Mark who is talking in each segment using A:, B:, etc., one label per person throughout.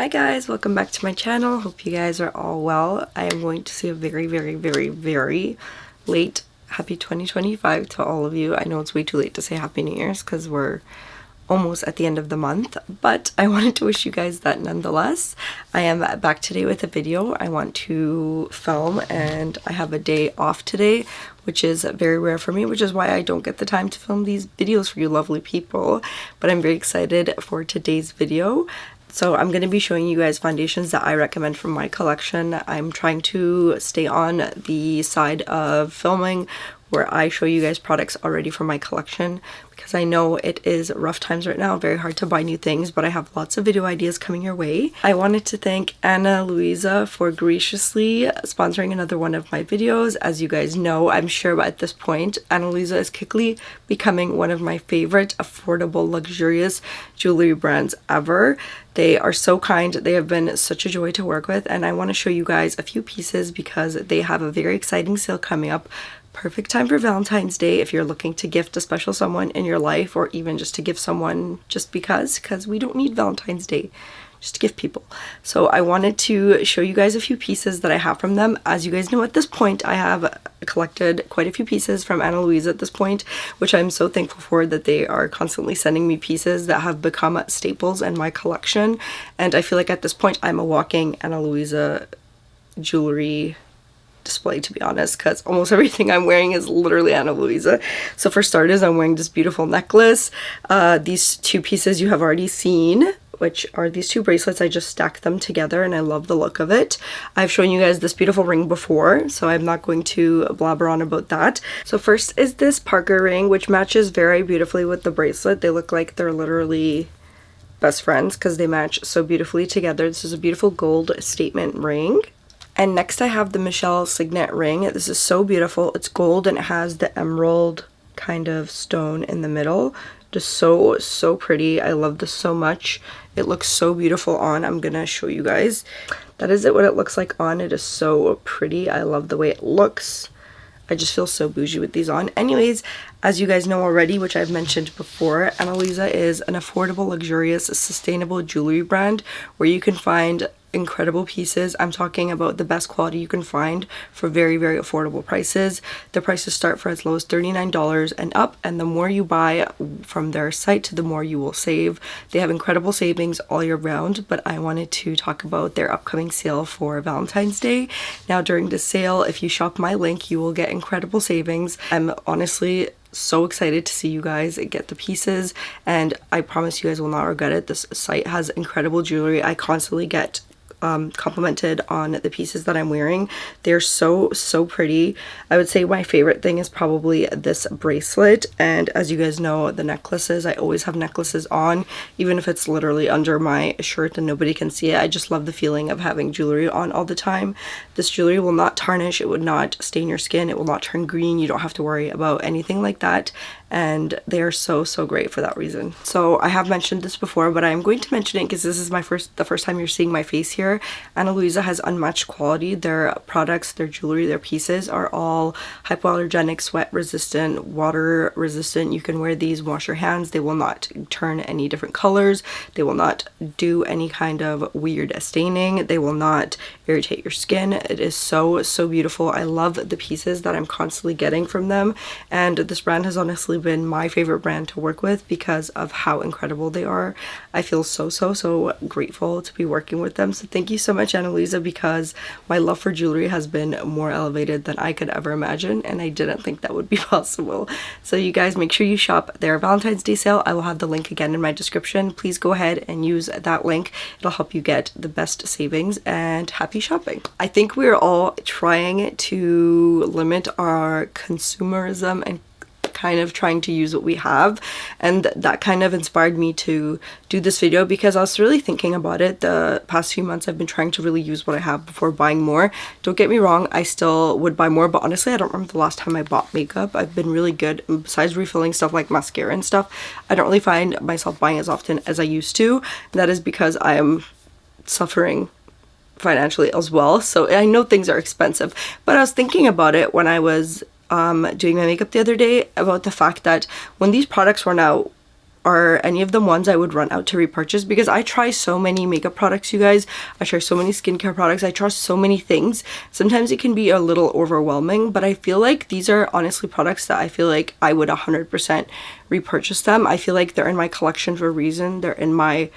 A: Hi guys, welcome back to my channel. Hope you guys are all well. I am going to say a very late happy 2025 to all of you. I know it's way too late to say happy New Year's because we're almost at the end of the month, but I wanted to wish you guys that nonetheless. I am back today with a video. I want to film and I have a day off today, which is very rare for me, which is why I don't get the time to film these videos for you lovely people, but I'm very excited for today's video. So I'm going to be showing you guys foundations that I recommend from my collection. I'm trying to stay on the side of filming where I show you guys products already from my collection because I know it is rough times right now, very hard to buy new things, but I have lots of video ideas coming your way. I wanted to thank Luisa for graciously sponsoring another one of my videos. As you guys know, I'm sure at this point, Luisa is quickly becoming one of my favorite affordable, luxurious jewelry brands ever. They are so kind. They have been such a joy to work with, and I want to show you guys a few pieces because they have a very exciting sale coming up. Perfect time for Valentine's Day if you're looking to gift a special someone in your life, or even just to give someone just because we don't need Valentine's Day, just to give people. So I wanted to show you guys a few pieces that I have from them. As you guys know, at this point I have collected quite a few pieces from Luisa at this point, which I'm so thankful for, that they are constantly sending me pieces that have become staples in my collection. And I feel like at this point I'm a walking Luisa jewelry display, to be honest, because almost everything I'm wearing is literally Luisa. So for starters, I'm wearing this beautiful necklace. These two pieces you have already seen, which are these two bracelets. I just stacked them together and I love the look of it. I've shown you guys this beautiful ring before, so I'm not going to blabber on about that. So first is this Parker ring, which matches very beautifully with the bracelet. They look like they're literally best friends because they match so beautifully together. This is a beautiful gold statement ring. And next I have the Michelle Signet ring. This is so beautiful. It's gold and it has the emerald kind of stone in the middle. Just so pretty. I love this so much. It looks so beautiful on. I'm gonna show you guys. That is what it looks like on. It is so pretty. I love the way it looks. I just feel so bougie with these on. Anyways, as you guys know already, which I've mentioned before, Luisa is an affordable, luxurious, sustainable jewelry brand where you can find incredible pieces. I'm talking about the best quality you can find for very affordable prices. The prices start for as low as $39 and up, and the more you buy from their site, the more you will save. They have incredible savings all year round, but I wanted to talk about their upcoming sale for Valentine's Day. Now during this sale, if you shop my link, you will get incredible savings. I'm honestly so excited to see you guys get the pieces, and I promise you guys will not regret it. This site has incredible jewelry. I constantly get complimented on the pieces that I'm wearing. They're so pretty. I would say my favorite thing is probably this bracelet, and as you guys know, the necklaces, I always have necklaces on, even if it's literally under my shirt and nobody can see it. I just love the feeling of having jewelry on all the time. This jewelry will not tarnish, it would not stain your skin, it will not turn green. You don't have to worry about anything like that, and they are so great for that reason. So I have mentioned this before, but I'm going to mention it because this is the first time you're seeing my face here. Luisa has unmatched quality. Their products, their jewelry, their pieces are all hypoallergenic, sweat resistant, water resistant. You can wear these, wash your hands. They will not turn any different colors. They will not do any kind of weird staining. They will not irritate your skin. It is so beautiful. I love the pieces that I'm constantly getting from them, and this brand has honestly been my favorite brand to work with because of how incredible they are. I feel so grateful to be working with them. So thank you so much, Luisa, because my love for jewelry has been more elevated than I could ever imagine, and I didn't think that would be possible. So you guys, make sure you shop their Valentine's Day sale. I will have the link again in my description. Please go ahead and use that link. It'll help you get the best savings, and happy shopping. I think we're all trying to limit our consumerism and kind of trying to use what we have, and that kind of inspired me to do this video because I was really thinking about it. The past few months I've been trying to really use what I have before buying more. Don't get me wrong, I still would buy more, but honestly I don't remember the last time I bought makeup. I've been really good, besides refilling stuff like mascara and stuff, I don't really find myself buying as often as I used to, and that is because I am suffering financially as well. So I know things are expensive, but I was thinking about it when I was doing my makeup the other day about the fact that when these products run out, are any of the ones I would run out to repurchase, because I try so many makeup products, you guys. I try so many skincare products. I try so many things. Sometimes it can be a little overwhelming, but I feel like these are honestly products that I feel like I would 100% repurchase them. I feel like they're in my collection for a reason. They're in my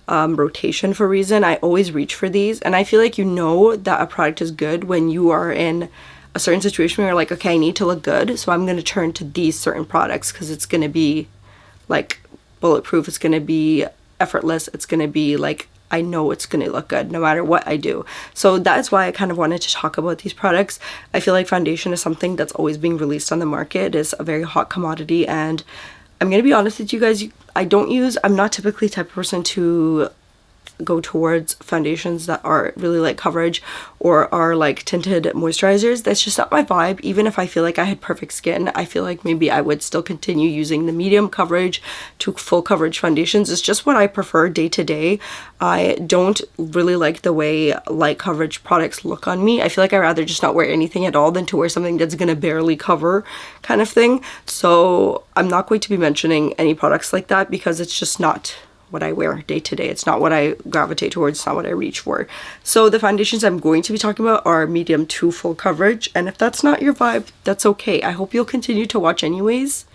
A: rotation for a reason. I always reach for these, and I feel like you know that a product is good when you are in a certain situation where you're like, okay, I need to look good, so I'm going to turn to these certain products because it's going to be like bulletproof, it's going to be effortless, it's going to be like, I know it's going to look good no matter what I do. So that's why I kind of wanted to talk about these products. I feel like foundation is something that's always being released on the market. It is a very hot commodity, and I'm going to be honest with you guys, I'm not typically the type of person to go towards foundations that are really light coverage or are like tinted moisturizers. That's just not my vibe. Even if I feel like I had perfect skin, I feel like maybe I would still continue using the medium coverage to full coverage foundations. It's just what I prefer day to day. I don't really like the way light coverage products look on me. I feel like I'd rather just not wear anything at all than to wear something that's gonna barely cover kind of thing. So I'm not going to be mentioning any products like that because it's just not what I wear day to day. It's not what I gravitate towards. It's not what I reach for. So the foundations I'm going to be talking about are medium to full coverage. And if that's not your vibe, that's okay. I hope you'll continue to watch anyways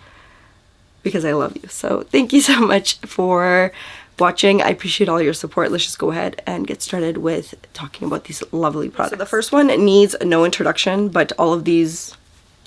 A: because I love you. So thank you so much for watching. I appreciate all your support. Let's just go ahead and get started with talking about these lovely products. So the first one needs no introduction, but all of these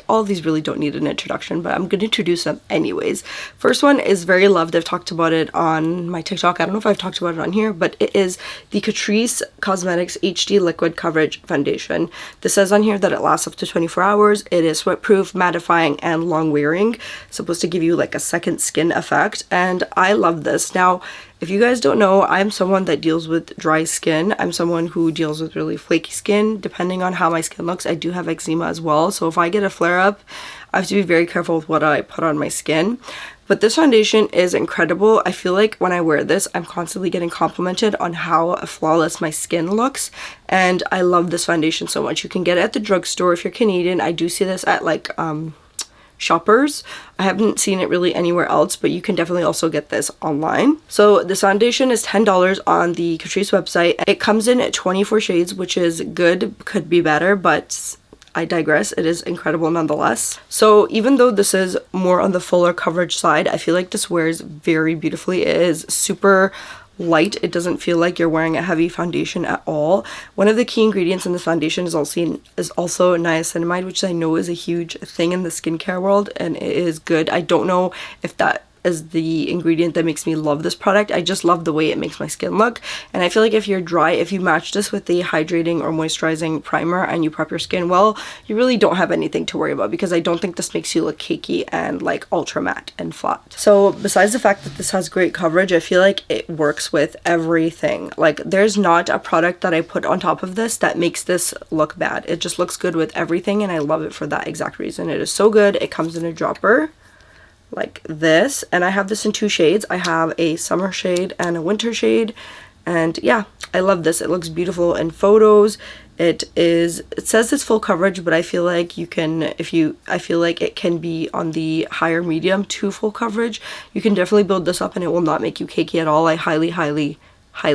A: really don't need an introduction, but I'm going to introduce them anyways. First one is very loved. I've talked about it on my TikTok. I don't know if I've talked about it on here, but it is the Catrice Cosmetics HD Liquid Coverage Foundation. This says on here that it lasts up to 24 hours. It is sweat-proof, mattifying, and long-wearing. Supposed to give you like a second skin effect, and I love this. Now, if you guys don't know, I'm someone that deals with dry skin. I'm someone who deals with really flaky skin. Depending on how my skin looks, I do have eczema as well. So if I get a flare-up, I have to be very careful with what I put on my skin. But this foundation is incredible. I feel like when I wear this, I'm constantly getting complimented on how flawless my skin looks. And I love this foundation so much. You can get it at the drugstore if you're Canadian. I do see this at like Shoppers. I haven't seen it really anywhere else, but you can definitely also get this online. So this foundation is $10 on the Catrice website. It comes in 24 shades, which is good, could be better, but I digress. It is incredible nonetheless. So even though this is more on the fuller coverage side, I feel like this wears very beautifully. It is super light. It doesn't feel like you're wearing a heavy foundation at all. One of the key ingredients in this foundation is also niacinamide, which I know is a huge thing in the skincare world, and it is good. I don't know if that is the ingredient that makes me love this product. I just love the way it makes my skin look, and I feel like if you're dry, if you match this with the hydrating or moisturizing primer and you prep your skin well, you really don't have anything to worry about, because I don't think this makes you look cakey and like ultra matte and flat. So besides the fact that this has great coverage, I feel like it works with everything. Like there's not a product that I put on top of this that makes this look bad. It just looks good with everything, and I love it for that exact reason. It is so good. It comes in a dropper like this, and I have this in two shades. I have a summer shade and a winter shade, and yeah, I love this. It looks beautiful in photos. It says it's full coverage, but I feel like I feel like it can be on the higher medium to full coverage. You can definitely build this up and it will not make you cakey at all. I highly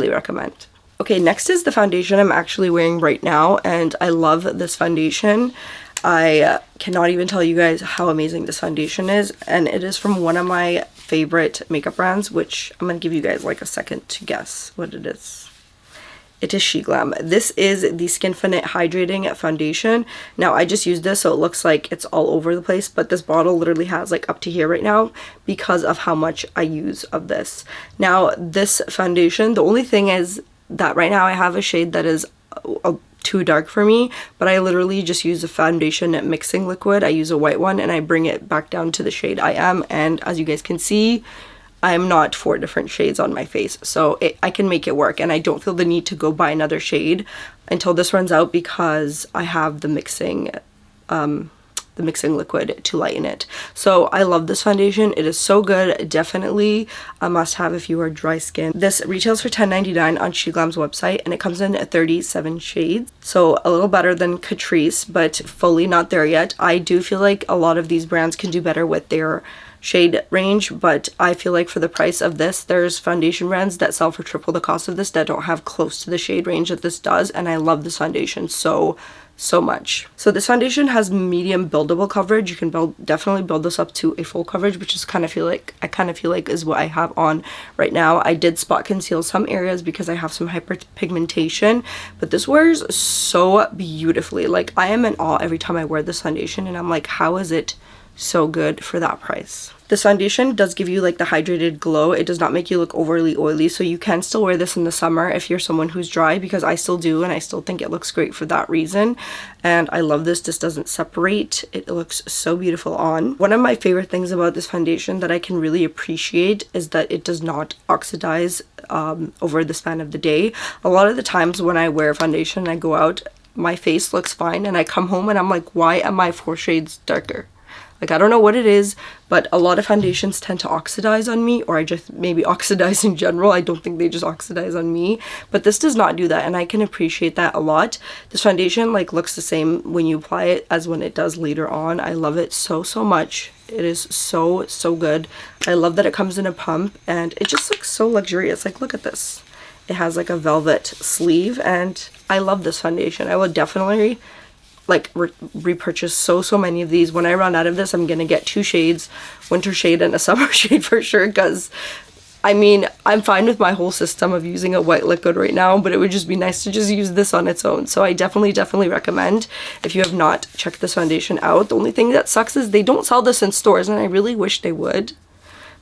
A: recommend. Okay, next is the foundation I'm actually wearing right now, and I love this foundation. I cannot even tell you guys how amazing this foundation is, and it is from one of my favorite makeup brands, which I'm going to give you guys like a second to guess what it is. It is SheGlam. This is the Skinfinite Hydrating Foundation. Now, I just used this, so it looks like it's all over the place, but this bottle literally has like up to here right now because of how much I use of this. Now, this foundation, the only thing is that right now I have a shade that is too dark for me, but I literally just use a foundation mixing liquid. I use a white one and I bring it back down to the shade I am, and as you guys can see, I'm not 4 different shades on my face, so I can make it work, and I don't feel the need to go buy another shade until this runs out because I have the mixing the mixing liquid to lighten it. So I love this foundation. It is so good. Definitely a must-have if you are dry skin. This retails for $10.99 on SheGlam's website, and it comes in 37 shades. So a little better than Catrice, but fully not there yet. I do feel like a lot of these brands can do better with their shade range, but I feel like for the price of this, there's foundation brands that sell for triple the cost of this that don't have close to the shade range that this does, and I love this foundation so much. So this foundation has medium buildable coverage. You can definitely build this up to a full coverage, which is I kind of feel like is what I have on right now. I did spot conceal some areas because I have some hyperpigmentation, but this wears so beautifully. Like, I am in awe every time I wear this foundation, and I'm like, how is it so good for that price? This foundation does give you like the hydrated glow. It does not make you look overly oily, so you can still wear this in the summer if you're someone who's dry, because I still do, and I still think it looks great for that reason. And I love this. This doesn't separate. It looks so beautiful on. One of my favorite things about this foundation that I can really appreciate is that it does not oxidize over the span of the day. A lot of the times when I wear foundation and I go out, my face looks fine, and I come home and I'm like, why am I 4 shades darker? Like, I don't know what it is, but a lot of foundations tend to oxidize on me, or I just maybe oxidize in general. I don't think they just oxidize on me, but this does not do that, and I can appreciate that a lot. This foundation like looks the same when you apply it as when it does later on. I love it so much. It is so good. I love that it comes in a pump, and it just looks so luxurious. Like, look at this. It has like a velvet sleeve, and I love this foundation. I will definitely like repurchase so many of these. When I run out of this, I'm gonna get 2 shades, winter shade and a summer shade for sure, because I mean, I'm fine with my whole system of using a white liquid right now, but it would just be nice to just use this on its own. So I definitely recommend, if you have not checked this foundation out. The only thing that sucks is they don't sell this in stores, and I really wish they would.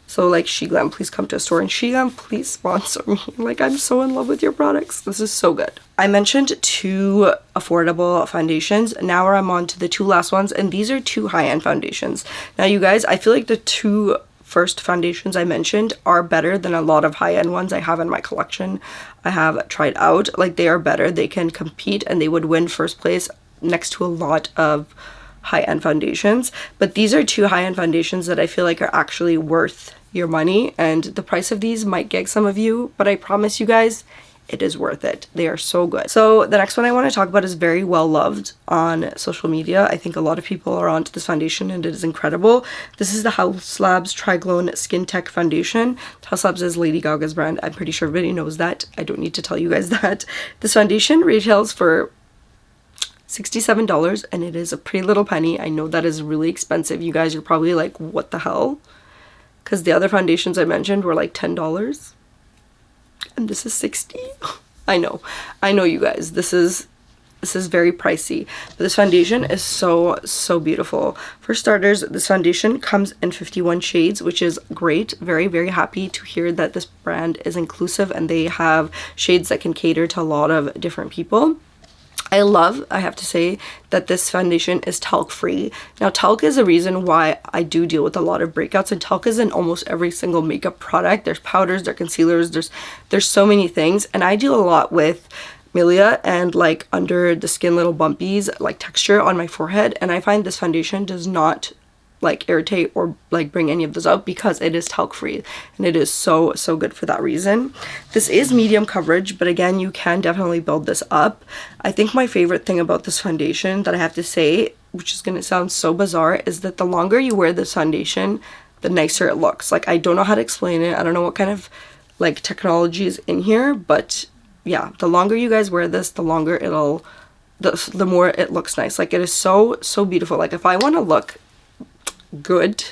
A: So like, SheGlam, please come to a store, and SheGlam, please sponsor me. Like, I'm so in love with your products. This is so good. I mentioned 2 affordable foundations. Now I'm on to the 2 last ones, and these are 2 high-end foundations. Now, you guys, I feel like the 2 first foundations I mentioned are better than a lot of high-end ones I have in my collection. I have tried out. Like, they are better. They can compete, and they would win first place next to a lot of high-end foundations, but these are 2 high-end foundations that I feel like are actually worth your money, and the price of these might gag some of you, but I promise you guys, it is worth it. They are so good. So the next one I want to talk about is very well loved on social media. I think a lot of people are onto this foundation, and it is incredible. This is the Haus Triclone Skin Tech Foundation. Haus is Lady Gaga's brand. I'm pretty sure everybody knows that. I don't need to tell you guys that. This foundation retails for $67, and it is a pretty little penny. I know that is really expensive. You guys are probably like, what the hell? Because the other foundations I mentioned were like $10, and this is $60. I know you guys, this is very pricey, but this foundation is so beautiful. For starters, this foundation comes in 51 shades, which is great. Very happy to hear that this brand is inclusive, and they have shades that can cater to a lot of different people. I have to say that this foundation is talc free. Now, talc is a reason why I do deal with a lot of breakouts, and talc is in almost every single makeup product. There's powders, there's concealers, there's so many things, and I deal a lot with milia and like under the skin little bumpies, like texture on my forehead, and I find this foundation does not like irritate or like bring any of those out because it is talc free, and it is so good for that reason. This is medium coverage, but again, you can definitely build this up. I think my favorite thing about this foundation that I have to say, which is going to sound so bizarre, is that the longer you wear this foundation, the nicer it looks. Like, I don't know how to explain it. I don't know what kind of like technology is in here, but yeah, the longer you guys wear this, the longer the more it looks nice. Like, it is so beautiful. Like, if I want to look good,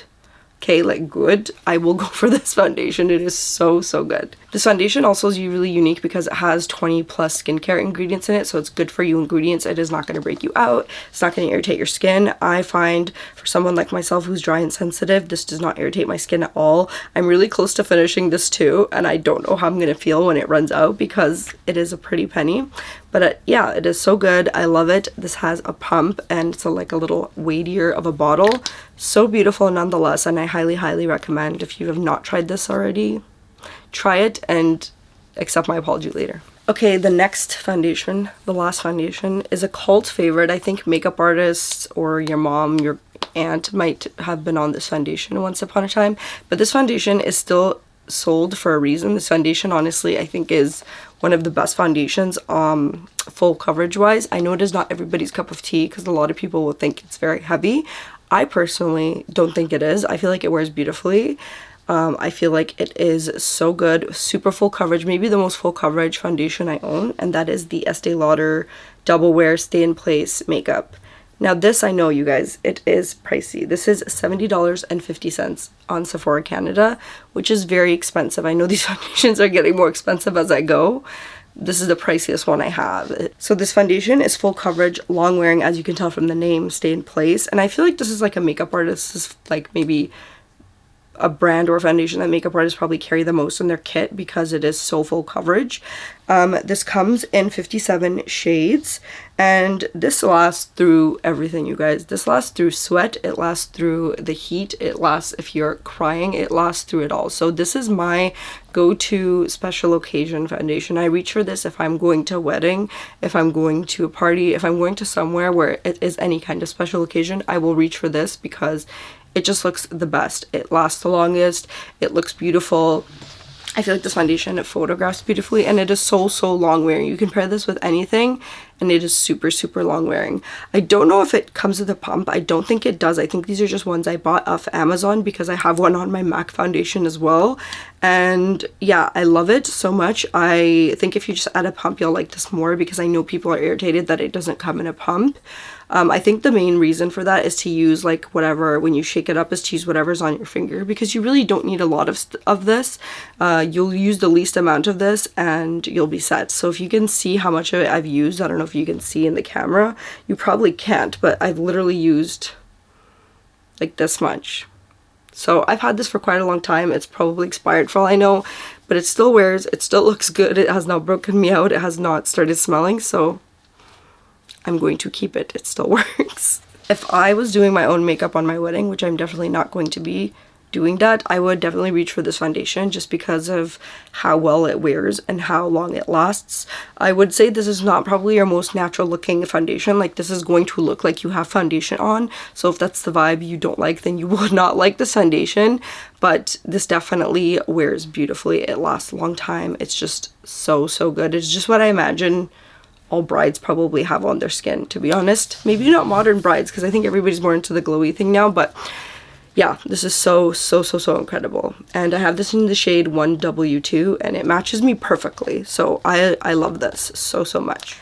A: okay, like good, I will go for this foundation. It is so good. This foundation also is really unique because it has 20 plus skincare ingredients in it, so it's good for you ingredients. It is not going to break you out. It's not going to irritate your skin. I find for someone like myself who's dry and sensitive, this does not irritate my skin at all. I'm really close to finishing this too, and I don't know how I'm going to feel when it runs out because it is a pretty penny. But yeah, it is so good. I love it. This has a pump, and it's like a little weightier of a bottle. So beautiful nonetheless, and I highly recommend, if you have not tried this already, try it and accept my apology later. Okay, the next foundation, the last foundation, is a cult favorite. I think makeup artists or your mom, your aunt might have been on this foundation once upon a time, but this foundation is still sold for a reason. This foundation, honestly, I think is one of the best foundations, full coverage wise. I know it is not everybody's cup of tea because a lot of people will think it's very heavy. I personally don't think it is. I feel like it wears beautifully. I feel like it is so good, super full coverage, maybe the most full coverage foundation I own, and that is the Estee Lauder Double Wear Stay in Place Makeup. Now this, I know you guys, it is pricey. This is $70.50 on Sephora Canada, which is very expensive. I know these foundations are getting more expensive as I go. This is the priciest one I have. So this foundation is full coverage, long wearing, as you can tell from the name, Stay in Place, and I feel like this is like a makeup artist's, like maybe a brand or a foundation that makeup artists probably carry the most in their kit because it is so full coverage. This comes in 57 shades, and this lasts through everything, you guys. This lasts through sweat, it lasts through the heat, it lasts if you're crying, it lasts through it all. So this is my go-to special occasion foundation. I reach for this if I'm going to a wedding, if I'm going to a party, if I'm going to somewhere where it is any kind of special occasion, I will reach for this because it just looks the best. It lasts the longest. It looks beautiful. I feel like this foundation, it photographs beautifully, and it is so long wearing. You can pair this with anything, and it is super long wearing. I don't know if it comes with a pump. I don't think it does. I think these are just ones I bought off Amazon because I have one on my MAC foundation as well. And yeah, I love it so much. I think if you just add a pump, you'll like this more because I know people are irritated that it doesn't come in a pump. I think the main reason for that is to use like whatever, when you shake it up, is to use whatever's on your finger because you really don't need a lot of this. You'll use the least amount of this and you'll be set. So if you can see how much of it I've used, I don't know if you can see in the camera, you probably can't, but I've literally used like this much. So I've had this for quite a long time. It's probably expired for all I know, but it still wears, it still looks good. It has not broken me out. It has not started smelling, so I'm going to keep it. It still works. If I was doing my own makeup on my wedding, which I'm definitely not going to be doing that, I would definitely reach for this foundation just because of how well it wears and how long it lasts. I would say this is not probably your most natural looking foundation. Like this is going to look like you have foundation on. So if that's the vibe you don't like, then you would not like this foundation. But this definitely wears beautifully. It lasts a long time. It's just so good. It's just what I imagine all brides probably have on their skin, to be honest. Maybe not modern brides because I think everybody's more into the glowy thing now, but yeah, this is so incredible. And I have this in the shade 1W2 and it matches me perfectly. So I love this so much.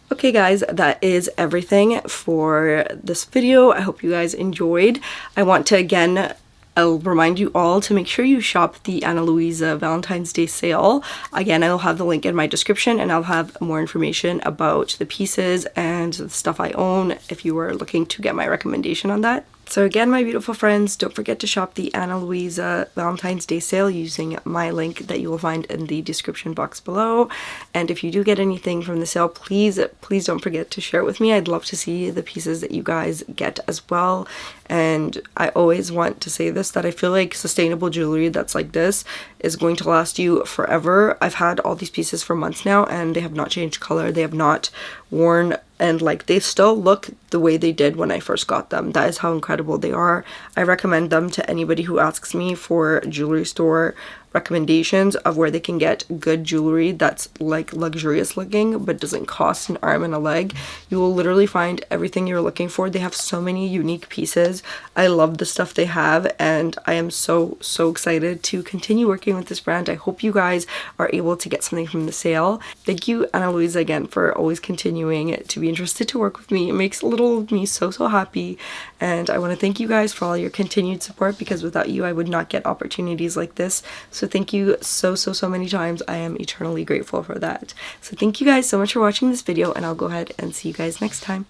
A: Okay guys, that is everything for this video. I hope you guys enjoyed. I want to again, I'll remind you all to make sure you shop the Ana Luisa Valentine's Day sale. Again, I'll have the link in my description and I'll have more information about the pieces and the stuff I own if you were looking to get my recommendation on that. So again, my beautiful friends, don't forget to shop the Ana Luisa Valentine's Day sale using my link that you will find in the description box below. And if you do get anything from the sale, please don't forget to share it with me. I'd love to see the pieces that you guys get as well. And I always want to say this, that I feel like sustainable jewelry that's like this is going to last you forever. I've had all these pieces for months now and they have not changed color. They have not worn, and like they still look the way they did when I first got them. That is how incredible they are. I recommend them to anybody who asks me for jewelry store recommendations of where they can get good jewelry that's like luxurious looking but doesn't cost an arm and a leg. You will literally find everything you're looking for. They have so many unique pieces. I love the stuff they have and I am so excited to continue working with this brand. I hope you guys are able to get something from the sale. Thank you, Ana Luisa, again for always continuing to be interested to work with me. It makes little me so happy, and I want to thank you guys for all your continued support because without you I would not get opportunities like this. So thank you so many times. I am eternally grateful for that. So thank you guys so much for watching this video and I'll go ahead and see you guys next time.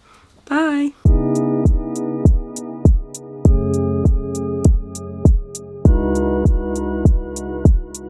A: Bye!